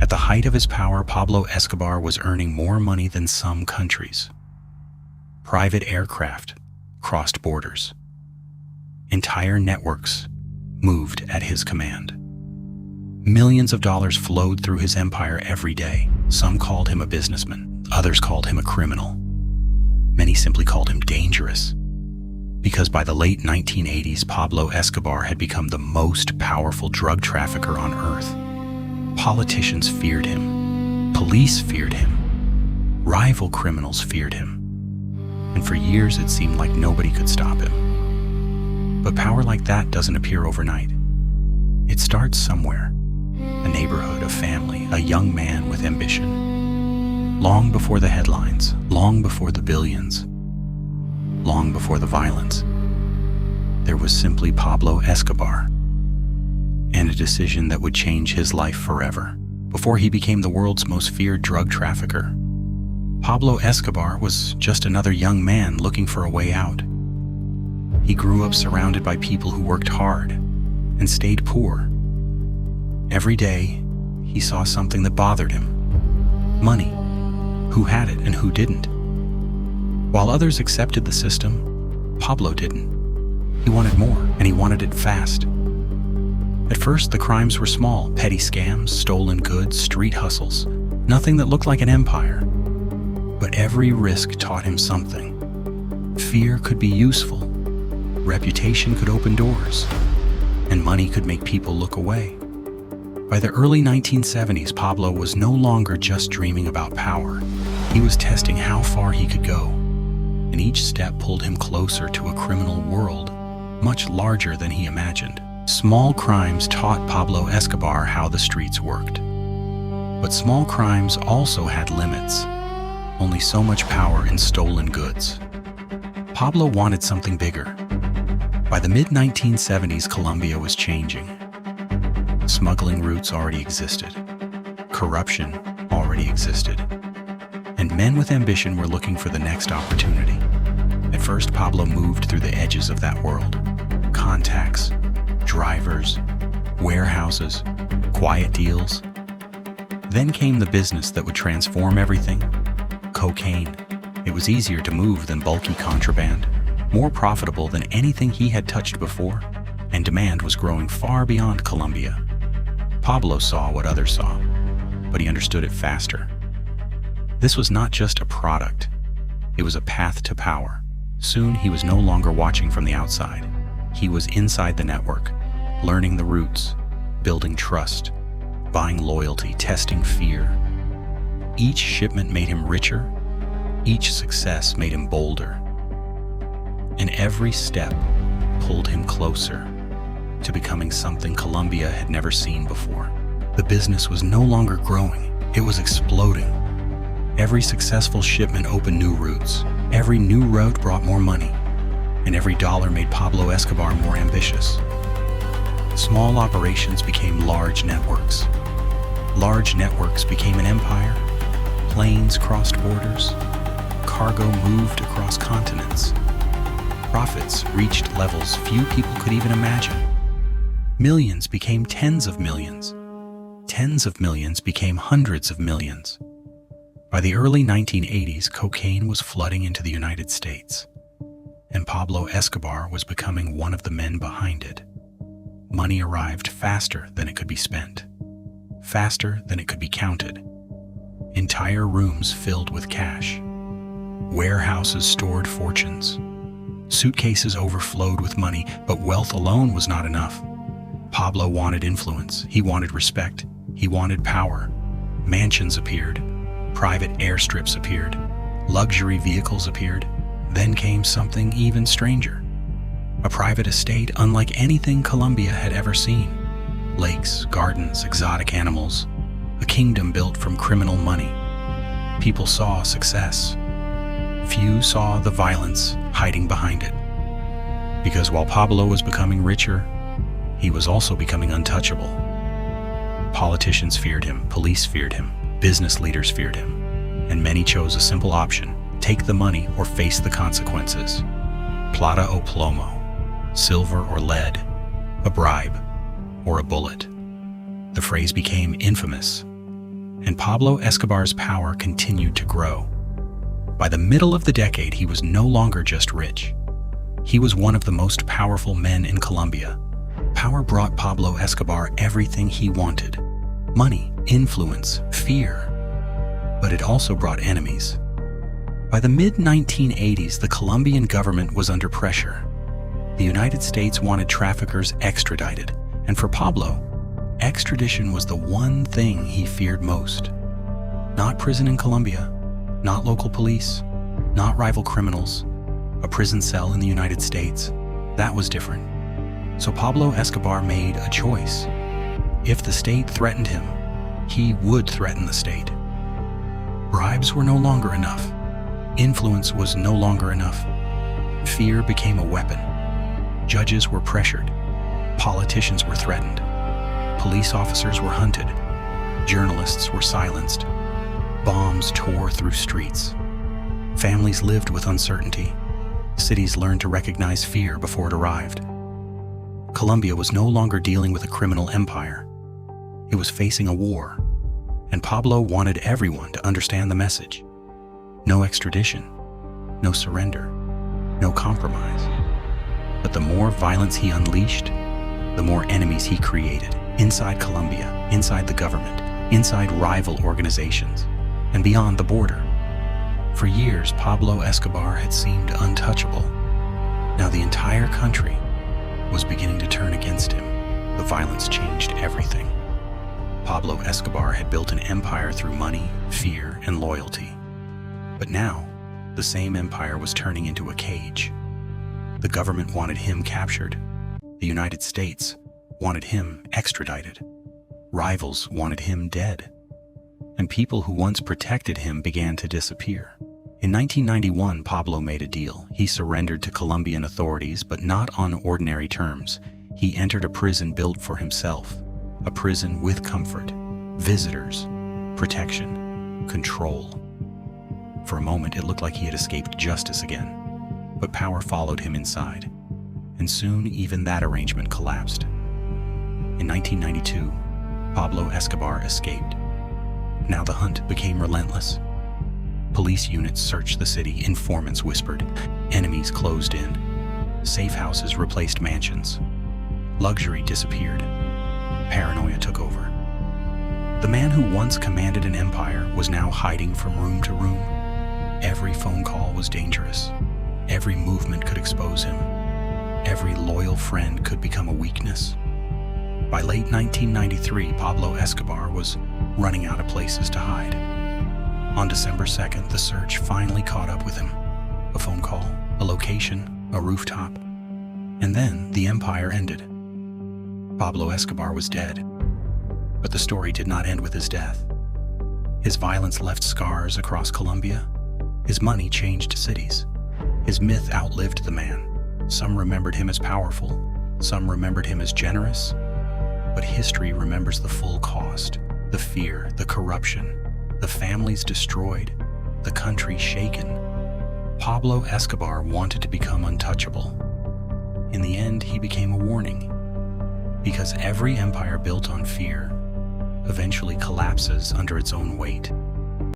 At the height of his power, Pablo Escobar was earning more money than some countries. Private aircraft crossed borders. Entire networks moved at his command. Millions of dollars flowed through his empire every day. Some called him a businessman, others called him a criminal. Many simply called him dangerous. Because by the late 1980s, Pablo Escobar had become the most powerful drug trafficker on earth. Politicians feared him. Police feared him. Rival criminals feared him. And for years it seemed like nobody could stop him. But power like that doesn't appear overnight. It starts somewhere. A neighborhood, a family, a young man with ambition. Long before the headlines, long before the billions, long before the violence, there was simply Pablo Escobar, and a decision that would change his life forever. Before he became the world's most feared drug trafficker, Pablo Escobar was just another young man looking for a way out. He grew up surrounded by people who worked hard and stayed poor. Every day, he saw something that bothered him. Money. Who had it and who didn't. While others accepted the system, Pablo didn't. He wanted more, and he wanted it fast. At first, the crimes were small, petty scams, stolen goods, street hustles, nothing that looked like an empire. But every risk taught him something. Fear could be useful, reputation could open doors, and money could make people look away. By the early 1970s, Pablo was no longer just dreaming about power. He was testing how far he could go, and each step pulled him closer to a criminal world, much larger than he imagined. Small crimes taught Pablo Escobar how the streets worked. But small crimes also had limits. Only so much power in stolen goods. Pablo wanted something bigger. By the mid-1970s, Colombia was changing. Smuggling routes already existed. Corruption already existed. And men with ambition were looking for the next opportunity. At first, Pablo moved through the edges of that world. Contacts, drivers, warehouses, quiet deals. Then came the business that would transform everything. Cocaine. It was easier to move than bulky contraband, more profitable than anything he had touched before, and demand was growing far beyond Colombia. Pablo saw what others saw, but he understood it faster. This was not just a product, it was a path to power. Soon he was no longer watching from the outside. He was inside the network, learning the routes, building trust, buying loyalty, testing fear. Each shipment made him richer, each success made him bolder, and every step pulled him closer to becoming something Colombia had never seen before. The business was no longer growing, it was exploding. Every successful shipment opened new routes, every new route brought more money, and every dollar made Pablo Escobar more ambitious. Small operations became large networks. Large networks became an empire. Planes crossed borders. Cargo moved across continents. Profits reached levels few people could even imagine. Millions became tens of millions. Tens of millions became hundreds of millions. By the early 1980s, cocaine was flooding into the United States, and Pablo Escobar was becoming one of the men behind it. Money arrived faster than it could be spent, faster than it could be counted. Entire rooms filled with cash. Warehouses stored fortunes. Suitcases overflowed with money, but wealth alone was not enough. Pablo wanted influence, he wanted respect, he wanted power. Mansions appeared, private airstrips appeared, luxury vehicles appeared. Then came something even stranger. A private estate unlike anything Colombia had ever seen. Lakes, gardens, exotic animals. A kingdom built from criminal money. People saw success. Few saw the violence hiding behind it. Because while Pablo was becoming richer, he was also becoming untouchable. Politicians feared him, police feared him, business leaders feared him, and many chose a simple option: take the money or face the consequences. Plata o plomo, silver or lead, a bribe or a bullet. The phrase became infamous. and Pablo Escobar's power continued to grow. By the middle of the decade, he was no longer just rich. He was one of the most powerful men in Colombia. Power brought Pablo Escobar everything he wanted: money, influence, fear. But it also brought enemies. By the mid-1980s, the Colombian government was under pressure. The United States wanted traffickers extradited, and for Pablo, extradition was the one thing he feared most. Not prison in Colombia, not local police, not rival criminals, a prison cell in the United States. That was different. So Pablo Escobar made a choice. If the state threatened him, he would threaten the state. Bribes were no longer enough. Influence was no longer enough. Fear became a weapon. Judges were pressured. Politicians were threatened. Police officers were hunted. Journalists were silenced. Bombs tore through streets. Families lived with uncertainty. Cities learned to recognize fear before it arrived. Colombia was no longer dealing with a criminal empire. It was facing a war, and Pablo wanted everyone to understand the message. No extradition, no surrender, no compromise. But the more violence he unleashed, the more enemies he created, inside Colombia, inside the government, inside rival organizations, and beyond the border. For years, Pablo Escobar had seemed untouchable. Now the entire country was beginning to turn against him. The violence changed everything. Pablo Escobar had built an empire through money, fear, and loyalty. But now, the same empire was turning into a cage. The government wanted him captured. The United States wanted him extradited. Rivals wanted him dead. And people who once protected him began to disappear. In 1991, Pablo made a deal. He surrendered to Colombian authorities, but not on ordinary terms. He entered a prison built for himself, a prison with comfort, visitors, protection, control. For a moment, it looked like he had escaped justice again, but power followed him inside, and soon even that arrangement collapsed. In 1992, Pablo Escobar escaped. Now the hunt became relentless. Police units searched the city, informants whispered, enemies closed in, safe houses replaced mansions, luxury disappeared, paranoia took over. The man who once commanded an empire was now hiding from room to room. Every phone call was dangerous. Every movement could expose him. Every loyal friend could become a weakness. By late 1993, Pablo Escobar was running out of places to hide. On December 2nd, the search finally caught up with him. A phone call, a location, a rooftop. And then the empire ended. Pablo Escobar was dead. But the story did not end with his death. His violence left scars across Colombia. His money changed cities. His myth outlived the man. Some remembered him as powerful. Some remembered him as generous. But history remembers the full cost, the fear, the corruption, the families destroyed, the country shaken. Pablo Escobar wanted to become untouchable. In the end, he became a warning, because every empire built on fear eventually collapses under its own weight.